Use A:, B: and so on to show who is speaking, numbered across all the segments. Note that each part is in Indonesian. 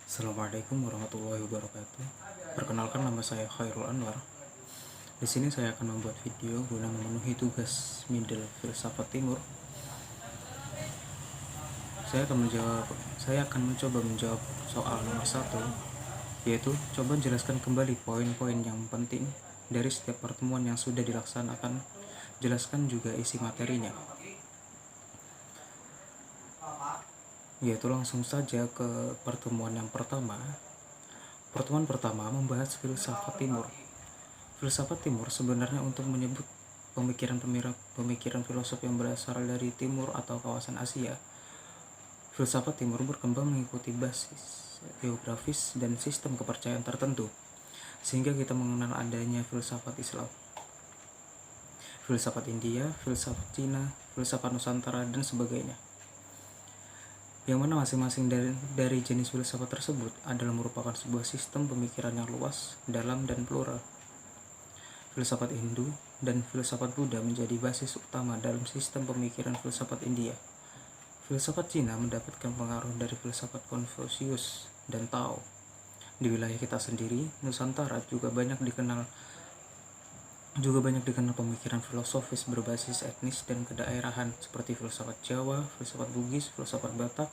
A: Assalamualaikum warahmatullahi wabarakatuh. Perkenalkan, nama saya Khairul Anwar. Di sini saya akan membuat video guna memenuhi tugas Middle Filsafat Timur. Saya akan mencoba menjawab soal nomor 1, yaitu coba jelaskan kembali poin-poin yang penting dari setiap pertemuan yang sudah dilaksanakan. Jelaskan juga isi materinya. Yaitu langsung saja ke pertemuan yang pertama. Pertemuan pertama membahas filsafat timur. Filsafat timur sebenarnya untuk menyebut pemikiran filosof yang berasal dari timur atau kawasan Asia. Filsafat timur berkembang mengikuti basis geografis dan sistem kepercayaan tertentu, sehingga kita mengenal adanya filsafat Islam, filsafat India, filsafat Cina, filsafat Nusantara, dan sebagainya. Yang mana masing-masing dari jenis filsafat tersebut adalah merupakan sebuah sistem pemikiran yang luas, dalam, dan plural. Filsafat Hindu dan filsafat Buddha menjadi basis utama dalam sistem pemikiran filsafat India. Filsafat Cina mendapatkan pengaruh dari filsafat Konfusius dan Tao. Di wilayah kita sendiri, Nusantara juga banyak dikenal pemikiran filosofis berbasis etnis dan kedaerahan seperti filsafat Jawa, filsafat Bugis, filsafat Batak,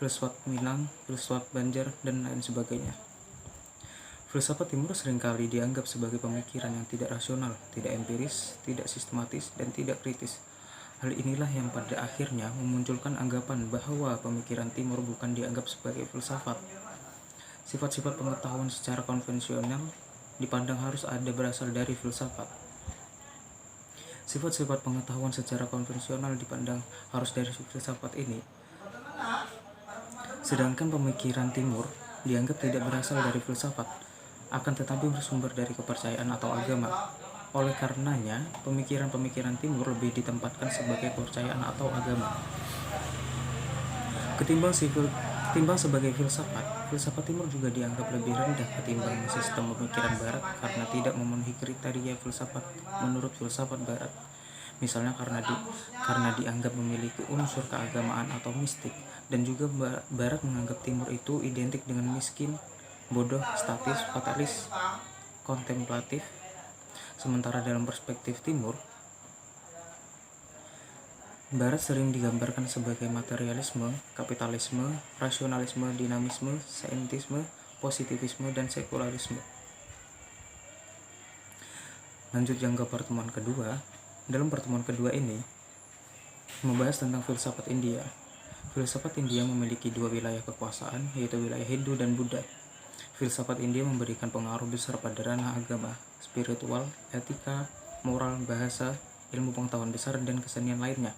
A: filsafat Minang, filsafat Banjar, dan lain sebagainya. Filsafat Timur seringkali dianggap sebagai pemikiran yang tidak rasional, tidak empiris, tidak sistematis, dan tidak kritis. Hal inilah yang pada akhirnya memunculkan anggapan bahwa pemikiran Timur bukan dianggap sebagai filsafat. Sifat-sifat pengetahuan secara konvensional dipandang harus ada berasal dari filsafat. Sifat-sifat pengetahuan secara konvensional dipandang harus dari filsafat ini. Sedangkan pemikiran Timur dianggap tidak berasal dari filsafat, akan tetapi bersumber dari kepercayaan atau agama. Oleh karenanya, pemikiran-pemikiran Timur lebih ditempatkan sebagai kepercayaan atau agama. Ketimbang sebagai filsafat Timur juga dianggap lebih rendah ketimbang sistem pemikiran Barat karena tidak memenuhi kriteria filsafat menurut filsafat Barat. Misalnya karena dianggap memiliki unsur keagamaan atau mistik, dan juga Barat menganggap Timur itu identik dengan miskin, bodoh, statis, fatalis, kontemplatif. Sementara dalam perspektif Timur, Barat sering digambarkan sebagai materialisme, kapitalisme, rasionalisme, dinamisme, saintisme, positivisme, dan sekularisme. Lanjut yang ke pertemuan kedua. Dalam pertemuan kedua ini membahas tentang filsafat India. Filsafat India memiliki dua wilayah kekuasaan, yaitu wilayah Hindu dan Buddha. Filsafat India memberikan pengaruh besar pada ranah agama, spiritual, etika, moral, bahasa, ilmu pengetahuan besar, dan kesenian lainnya.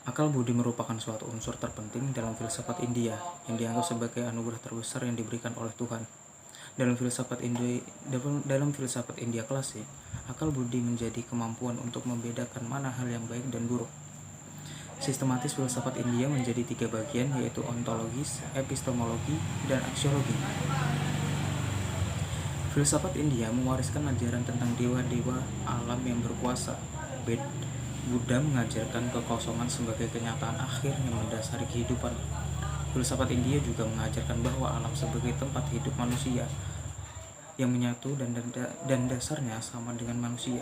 A: Akal budi merupakan suatu unsur terpenting dalam filsafat India yang dianggap sebagai anugerah terbesar yang diberikan oleh Tuhan. Dalam filsafat India klasik, akal budi menjadi kemampuan untuk membedakan mana hal yang baik dan buruk. Sistematis filsafat India menjadi 3 bagian, yaitu ontologis, epistemologi, dan aksiologi. Filsafat India mewariskan ajaran tentang dewa-dewa alam yang berkuasa. Buddha mengajarkan kekosongan sebagai kenyataan akhir yang mendasari kehidupan. Filsafat India juga mengajarkan bahwa alam sebagai tempat hidup manusia yang menyatu dan dasarnya sama dengan manusia.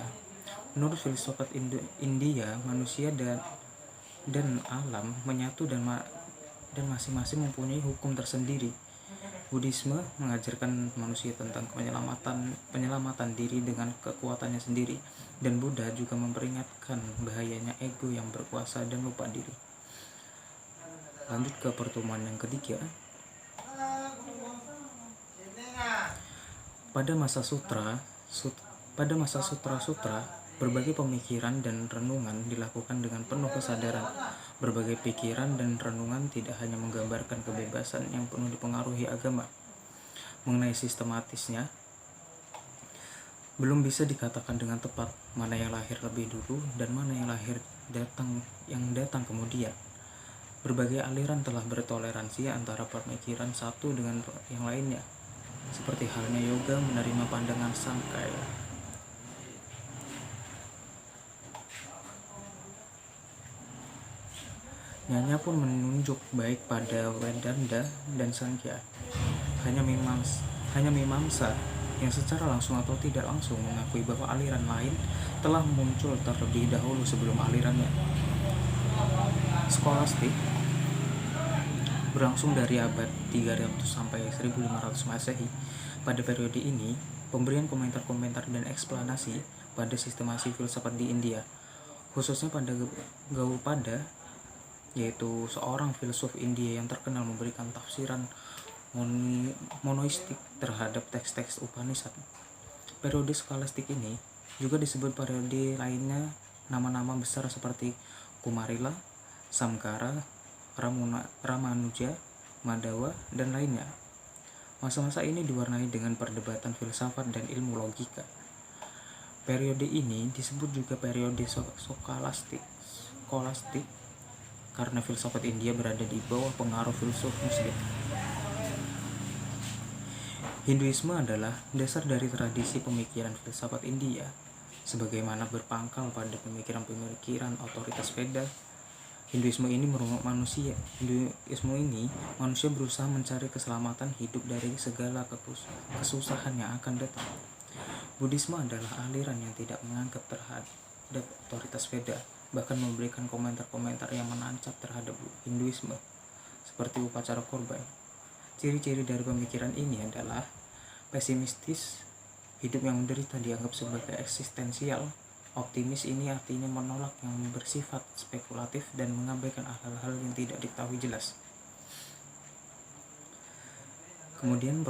A: Menurut filsafat India, manusia dan alam menyatu dan masing-masing mempunyai hukum tersendiri. Buddhisme mengajarkan manusia tentang penyelamatan diri dengan kekuatannya sendiri, dan Buddha juga memperingatkan bahayanya ego yang berkuasa dan lupa diri. Lanjut ke pertemuan yang ketiga. Pada masa sutra, berbagai pemikiran dan renungan dilakukan dengan penuh kesadaran. Berbagai pikiran dan renungan tidak hanya menggambarkan kebebasan yang penuh dipengaruhi agama. Mengenai sistematisnya, belum bisa dikatakan dengan tepat mana yang lahir lebih dulu dan mana yang datang kemudian. Berbagai aliran telah bertoleransi antara pemikiran satu dengan yang lainnya, seperti halnya yoga menerima pandangan Sankhya. Nyanya pun menunjuk baik pada Vedanta dan Sankhya. Hanya Mimamsa yang secara langsung atau tidak langsung mengakui bahwa aliran lain telah muncul terlebih dahulu sebelum alirannya. Skolastik berlangsung dari abad 300 sampai 1500 Masehi. Pada periode ini, pemberian komentar-komentar dan eksplanasi pada sistemasi filsafat di India, khususnya pada Gaupada, yaitu seorang filsuf India yang terkenal memberikan tafsiran monoistik terhadap teks-teks Upanishad. Periode skolastik ini juga disebut periode lainnya nama-nama besar seperti Kumarila, Samkara, Ramanuja, Madhawa, dan lainnya. Masa-masa ini diwarnai dengan perdebatan filsafat dan ilmu logika. Periode ini disebut juga periode skolastik karena filsafat India berada di bawah pengaruh filsuf Muslim. Hinduisme adalah dasar dari tradisi pemikiran filsafat India, sebagaimana berpangkal pada pemikiran-pemikiran otoritas Veda. Hinduisme ini manusia berusaha mencari keselamatan hidup dari segala kesusahan yang akan datang. Buddhisme adalah aliran yang tidak menganggap terhadap otoritas Veda, bahkan memberikan komentar-komentar yang menancap terhadap Hinduisme, seperti upacara korban. Ciri-ciri dari pemikiran ini adalah pesimistis, hidup yang menderita dianggap sebagai eksistensial. Optimis ini artinya menolak yang bersifat spekulatif dan mengabaikan hal-hal yang tidak diketahui jelas. Kemudian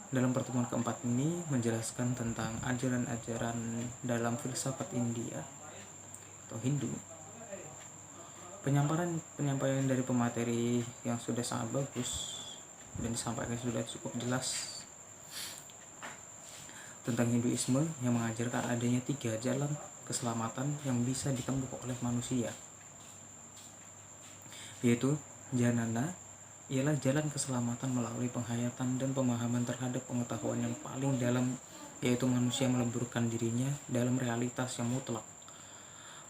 A: dalam pertemuan keempat ini menjelaskan tentang ajaran-ajaran dalam filsafat India atau Hindu. Penyampaian dari pemateri yang sudah sangat bagus dan disampaikan sudah cukup jelas tentang Hinduisme yang mengajarkan adanya 3 jalan keselamatan yang bisa ditempuh oleh manusia, yaitu Janana, ialah jalan keselamatan melalui penghayatan dan pemahaman terhadap pengetahuan yang paling dalam, yaitu manusia meleburkan dirinya dalam realitas yang mutlak.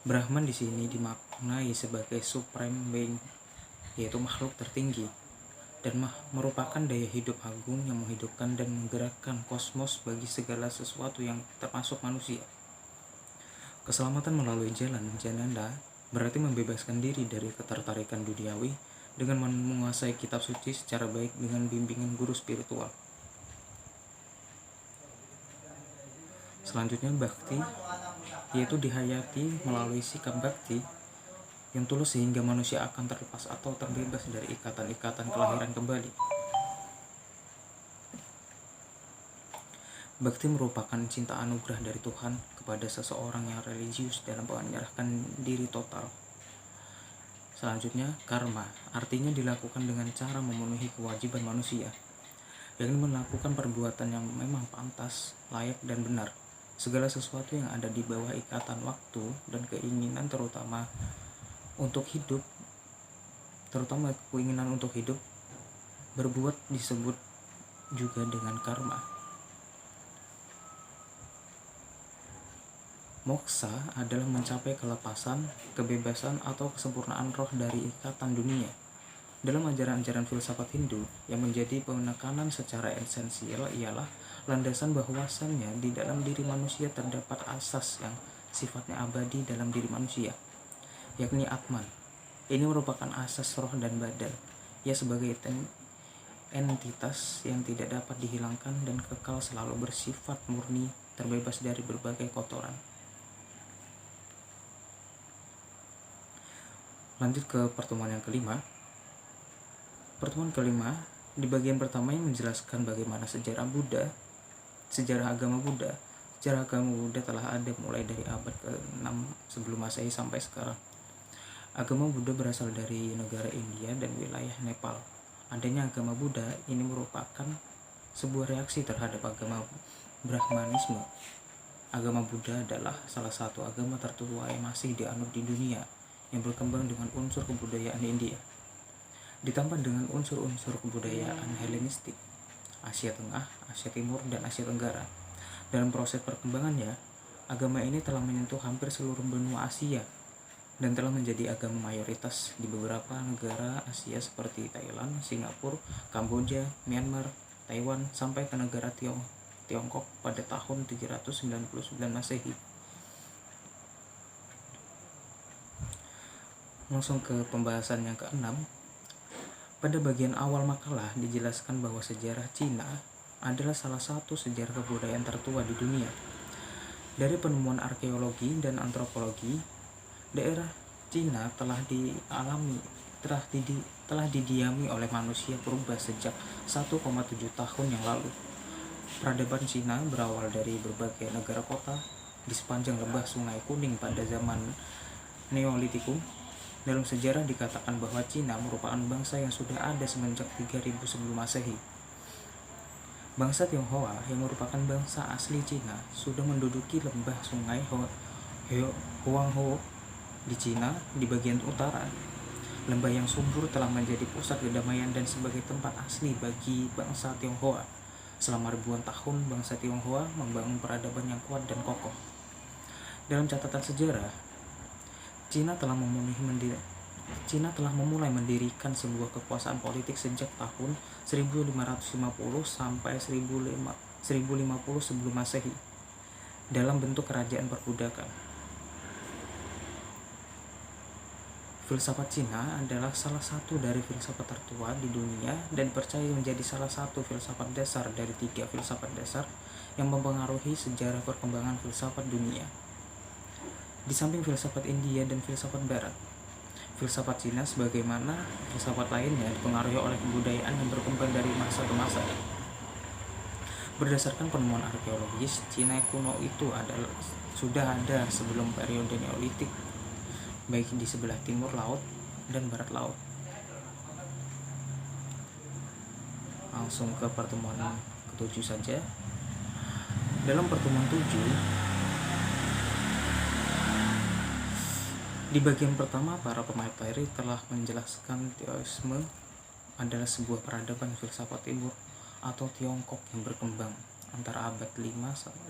A: Brahman di sini dimaknai sebagai supreme being, yaitu makhluk tertinggi, dan merupakan daya hidup agung yang menghidupkan dan menggerakkan kosmos bagi segala sesuatu yang termasuk manusia. Keselamatan melalui jalan Jananda berarti membebaskan diri dari ketertarikan duniawi dengan menguasai kitab suci secara baik dengan bimbingan guru spiritual. Selanjutnya Bhakti, yaitu dihayati melalui sikap bakti yang tulus sehingga manusia akan terlepas atau terbebas dari ikatan-ikatan kelahiran kembali. Bhakti merupakan cinta anugerah dari Tuhan kepada seseorang yang religius dalam menyerahkan diri total. Selanjutnya, karma, artinya dilakukan dengan cara memenuhi kewajiban manusia, yakni melakukan perbuatan yang memang pantas, layak, dan benar. Segala sesuatu yang ada di bawah ikatan waktu dan keinginan keinginan untuk hidup berbuat disebut juga dengan karma. Moksa adalah mencapai kelepasan, kebebasan, atau kesempurnaan roh dari ikatan dunia. Dalam ajaran-ajaran filsafat Hindu, yang menjadi penekanan secara esensial ialah landasan bahwasannya di dalam diri manusia terdapat asas yang sifatnya abadi dalam diri manusia, yakni Atman. Ini merupakan asas roh dan badan. Ia sebagai entitas yang tidak dapat dihilangkan dan kekal selalu bersifat murni, terbebas dari berbagai kotoran. Lanjut ke pertemuan yang kelima. Pertemuan kelima, di bagian pertama yang menjelaskan bagaimana sejarah agama Buddha. Sejarah agama Buddha telah ada mulai dari abad ke-6 sebelum Masehi sampai sekarang. Agama Buddha berasal dari negara India dan wilayah Nepal. Adanya agama Buddha ini merupakan sebuah reaksi terhadap agama Brahmanisme. Agama Buddha adalah salah satu agama tertua yang masih dianut di dunia, yang berkembang dengan unsur kebudayaan India, ditambah dengan unsur-unsur kebudayaan Helenistik, Asia Tengah, Asia Timur, dan Asia Tenggara. Dalam proses perkembangannya, agama ini telah menyentuh hampir seluruh benua Asia, dan telah menjadi agama mayoritas di beberapa negara Asia seperti Thailand, Singapura, Kamboja, Myanmar, Taiwan, sampai ke negara Tiongkok pada tahun 399 Masehi. Langsung ke pembahasan yang keenam. Pada bagian awal makalah dijelaskan bahwa sejarah Cina adalah salah satu sejarah kebudayaan tertua di dunia. Dari penemuan arkeologi dan antropologi, daerah Cina telah didiami oleh manusia purba sejak 1,7 tahun yang lalu. Peradaban Cina berawal dari berbagai negara kota di sepanjang lembah Sungai Kuning pada zaman Neolitikum. Dalam sejarah dikatakan bahwa Cina merupakan bangsa yang sudah ada semenjak 3000 sebelum Masehi. Bangsa Tionghoa yang merupakan bangsa asli Cina sudah menduduki lembah Sungai Huanghe di Cina di bagian utara. Lembah yang subur telah menjadi pusat kedamaian dan sebagai tempat asli bagi bangsa Tionghoa. Selama ribuan tahun, bangsa Tionghoa membangun peradaban yang kuat dan kokoh. Dalam catatan sejarah, Cina telah memulai mendirikan sebuah kekuasaan politik sejak tahun 1550 sampai 1050 sebelum Masehi dalam bentuk kerajaan perbudakan. Filsafat Cina adalah salah satu dari filsafat tertua di dunia dan percaya menjadi salah satu filsafat dasar dari 3 filsafat dasar yang mempengaruhi sejarah perkembangan filsafat dunia. Di samping filsafat India dan filsafat Barat, filsafat Cina sebagaimana filsafat lainnya dipengaruhi oleh kebudayaan yang berkembang dari masa ke masa. Berdasarkan penemuan arkeologis, Cina kuno itu sudah ada sebelum periode Neolitik, baik di sebelah timur laut dan barat laut. Langsung ke pertemuan ke-7 saja. Dalam pertemuan 7, di bagian pertama, para pemateri telah menjelaskan Taoisme adalah sebuah peradaban filsafat timur atau Tiongkok yang berkembang antara abad 5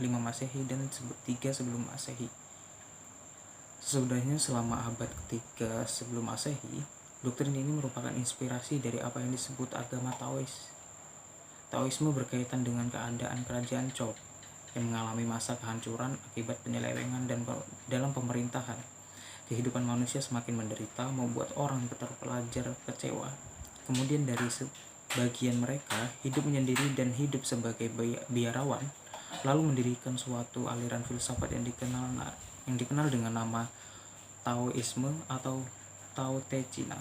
A: Masehi dan 3 sebelum Masehi. Sesudahnya selama abad ketiga sebelum Masehi, doktrin ini merupakan inspirasi dari apa yang disebut agama Taois. Taoisme berkaitan dengan keadaan kerajaan Zhou yang mengalami masa kehancuran akibat penyelewengan dan dalam pemerintahan. Kehidupan manusia semakin menderita, membuat orang terpelajar kecewa. Kemudian dari sebagian mereka hidup menyendiri dan hidup sebagai biarawan, lalu mendirikan suatu aliran filsafat yang dikenal dengan nama Taoisme atau Tao Te Ching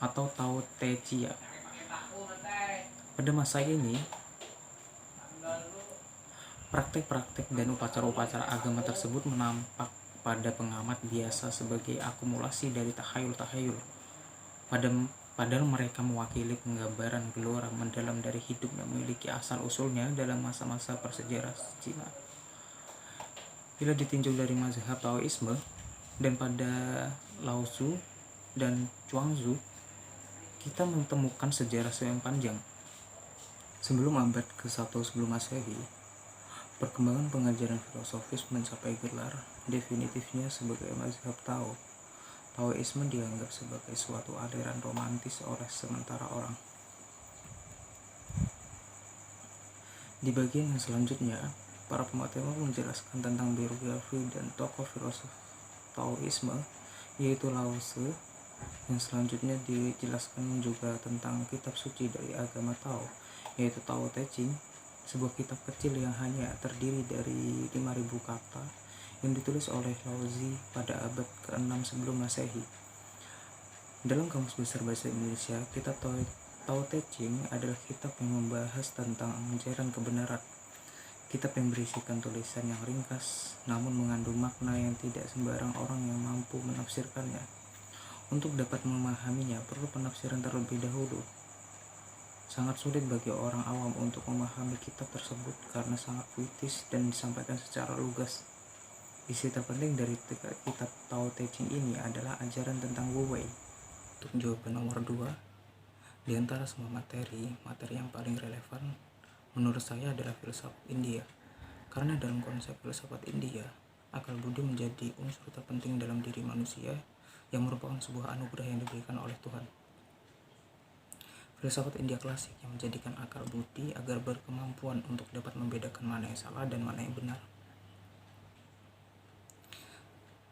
A: atau Tao Te Ching. Pada masa ini, praktek-praktek dan upacara-upacara agama tersebut menampak pada pengamat biasa sebagai akumulasi dari tahayul-tahayul. Padahal mereka mewakili penggambaran gelora mendalam dari hidup yang memiliki asal-usulnya dalam masa-masa persejarah Cina. Bila ditinjau dari mazhab Taoisme dan pada Lao Tzu dan Chuang Tzu, kita menemukan sejarah yang panjang. Sebelum abad ke-1 sebelum Masehi, perkembangan pengajaran filosofis mencapai gelar definitifnya sebagai mazhab Tao. Taoisme dianggap sebagai suatu aliran romantis oleh sementara orang. Di bagian yang selanjutnya, para pemateri menjelaskan tentang biografi dan tokoh filosof Taoisme, yaitu Lao Tzu. Yang selanjutnya dijelaskan juga tentang kitab suci dari agama Tao, yaitu Tao Te Ching, sebuah kitab kecil yang hanya terdiri dari 5.000 kata yang ditulis oleh Lao Tzu pada abad ke-6 sebelum Masehi. Dalam Kamus Besar Bahasa Indonesia, kitab Tao Te Ching adalah kitab yang membahas tentang ajaran kebenaran. Kitab yang berisikan tulisan yang ringkas namun mengandung makna yang tidak sembarang orang yang mampu menafsirkannya. Untuk dapat memahaminya perlu penafsiran terlebih dahulu. Sangat sulit bagi orang awam untuk memahami kitab tersebut karena sangat puitis dan disampaikan secara lugas. Isi terpenting dari kitab Tao Te Ching ini adalah ajaran tentang Wu Wei. Untuk jawaban nomor 2, di antara semua materi yang paling relevan menurut saya adalah filsafat India. Karena dalam konsep filsafat India, akal budi menjadi unsur terpenting dalam diri manusia yang merupakan sebuah anugerah yang diberikan oleh Tuhan. Filsafat India klasik yang menjadikan akal budi agar berkemampuan untuk dapat membedakan mana yang salah dan mana yang benar.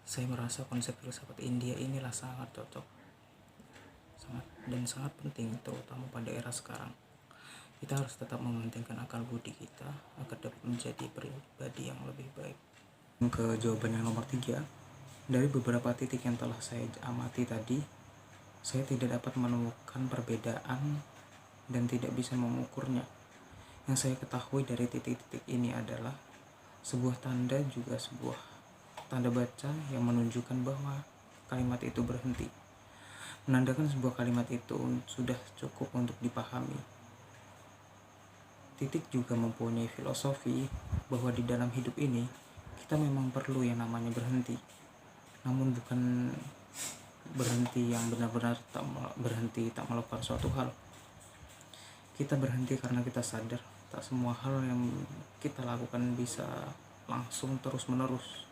A: Saya merasa konsep filsafat India inilah sangat cocok sangat penting, terutama pada era sekarang. Kita harus tetap mementingkan akal budi kita agar dapat menjadi pribadi yang lebih baik. Ke jawaban yang nomor 3, dari beberapa titik yang telah saya amati tadi, saya tidak dapat menemukan perbedaan dan tidak bisa mengukurnya. Yang saya ketahui dari titik-titik ini adalah sebuah tanda, juga sebuah tanda baca yang menunjukkan bahwa kalimat itu berhenti. Menandakan sebuah kalimat itu sudah cukup untuk dipahami. Titik juga mempunyai filosofi bahwa di dalam hidup ini kita memang perlu yang namanya berhenti. Namun bukan berhenti yang benar-benar tak melakukan suatu hal. Kita berhenti karena kita sadar tak semua hal yang kita lakukan bisa langsung terus-menerus.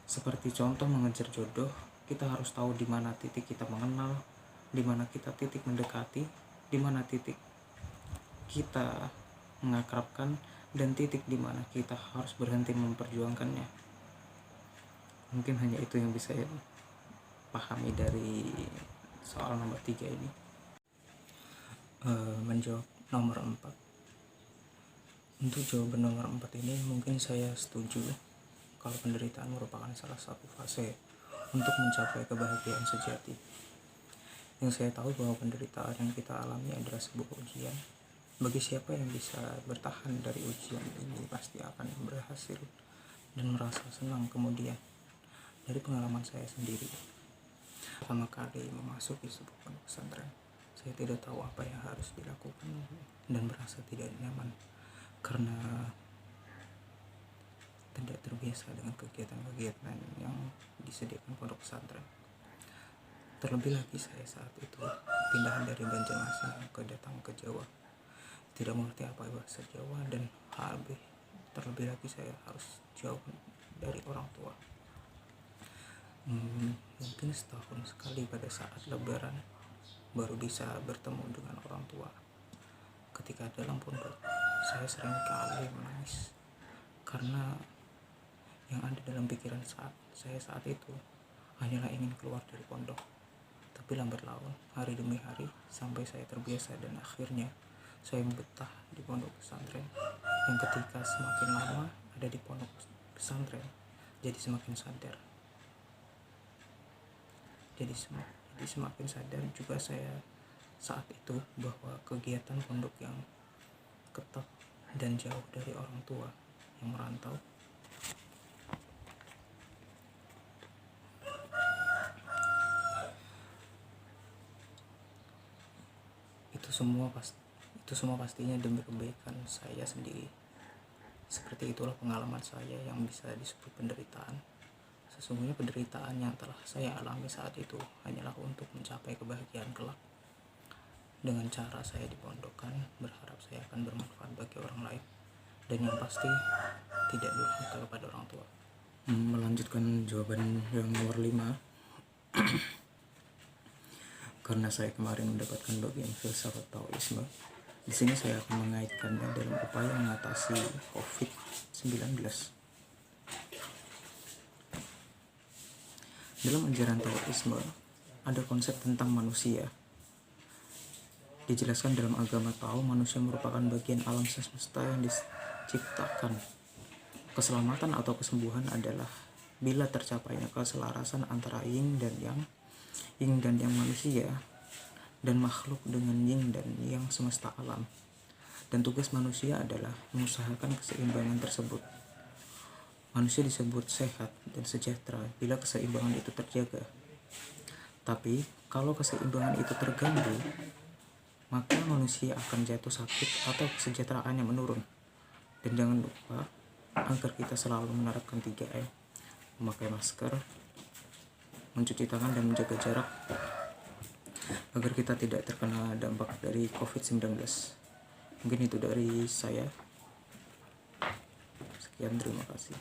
A: Seperti contoh mengejar jodoh, kita harus tahu di mana titik kita mengenal, di mana kita titik mendekati, di mana titik kita mengakrabkan, dan titik di mana kita harus berhenti memperjuangkannya. Mungkin hanya itu yang bisa saya pahami dari soal nomor 3 ini. Menjawab nomor 4. Untuk jawaban nomor 4 ini mungkin saya setuju kalau penderitaan merupakan salah satu fase untuk mencapai kebahagiaan sejati. Yang saya tahu bahwa penderitaan yang kita alami adalah sebuah ujian. Bagi siapa yang bisa bertahan dari ujian ini pasti akan berhasil dan merasa senang kemudian. Dari pengalaman saya sendiri, pertama kali memasuki sebuah pondok pesantren, saya tidak tahu apa yang harus dilakukan dan merasa tidak nyaman karena tidak terbiasa dengan kegiatan-kegiatan yang disediakan pondok pesantren. Terlebih lagi saya saat itu pindahan dari Banjarmasin datang ke Jawa, tidak mengerti apa bahasa Jawa, dan terlebih lagi saya harus jauh dari orang tua. Mungkin setahun sekali pada saat lebaran baru bisa bertemu dengan orang tua. Ketika dalam pondok, saya sering kali menangis karena yang ada dalam pikiran saya saat itu hanyalah ingin keluar dari pondok. Tapi lambat laun, hari demi hari, sampai saya terbiasa dan akhirnya saya betah di pondok pesantren. Yang ketika semakin lama ada di pondok pesantren, jadi semakin sadar. Jadi semakin sadar juga saya saat itu bahwa kegiatan pondok yang ketat dan jauh dari orang tua yang merantau itu semua pastinya demi kebaikan saya sendiri. Seperti itulah pengalaman saya yang bisa disebut penderitaan. Sesungguhnya penderitaan yang telah saya alami saat itu hanyalah untuk mencapai kebahagiaan kelak. Dengan cara saya dipondokkan, berharap saya akan bermanfaat bagi orang lain, dan yang pasti tidak durhaka kepada orang tua. Melanjutkan jawaban yang nomor 5. Karena saya kemarin mendapatkan bagian filsafat Taoisme, di sini saya akan mengaitkannya dalam upaya mengatasi COVID-19. Dalam ajaran Taoisme, ada konsep tentang manusia. Dijelaskan dalam agama Tao, manusia merupakan bagian alam semesta yang diciptakan. Keselamatan atau kesembuhan adalah bila tercapainya keselarasan antara yin dan yang manusia dan makhluk dengan yin dan yang semesta alam. Dan tugas manusia adalah mengusahakan keseimbangan tersebut. Manusia disebut sehat dan sejahtera bila keseimbangan itu terjaga. Tapi kalau keseimbangan itu terganggu, maka manusia akan jatuh sakit atau kesejahteraannya menurun. Dan jangan lupa agar kita selalu menerapkan 3M, memakai masker, mencuci tangan, dan menjaga jarak agar kita tidak terkena dampak dari COVID-19. Mungkin itu dari saya. Sekian, terima kasih.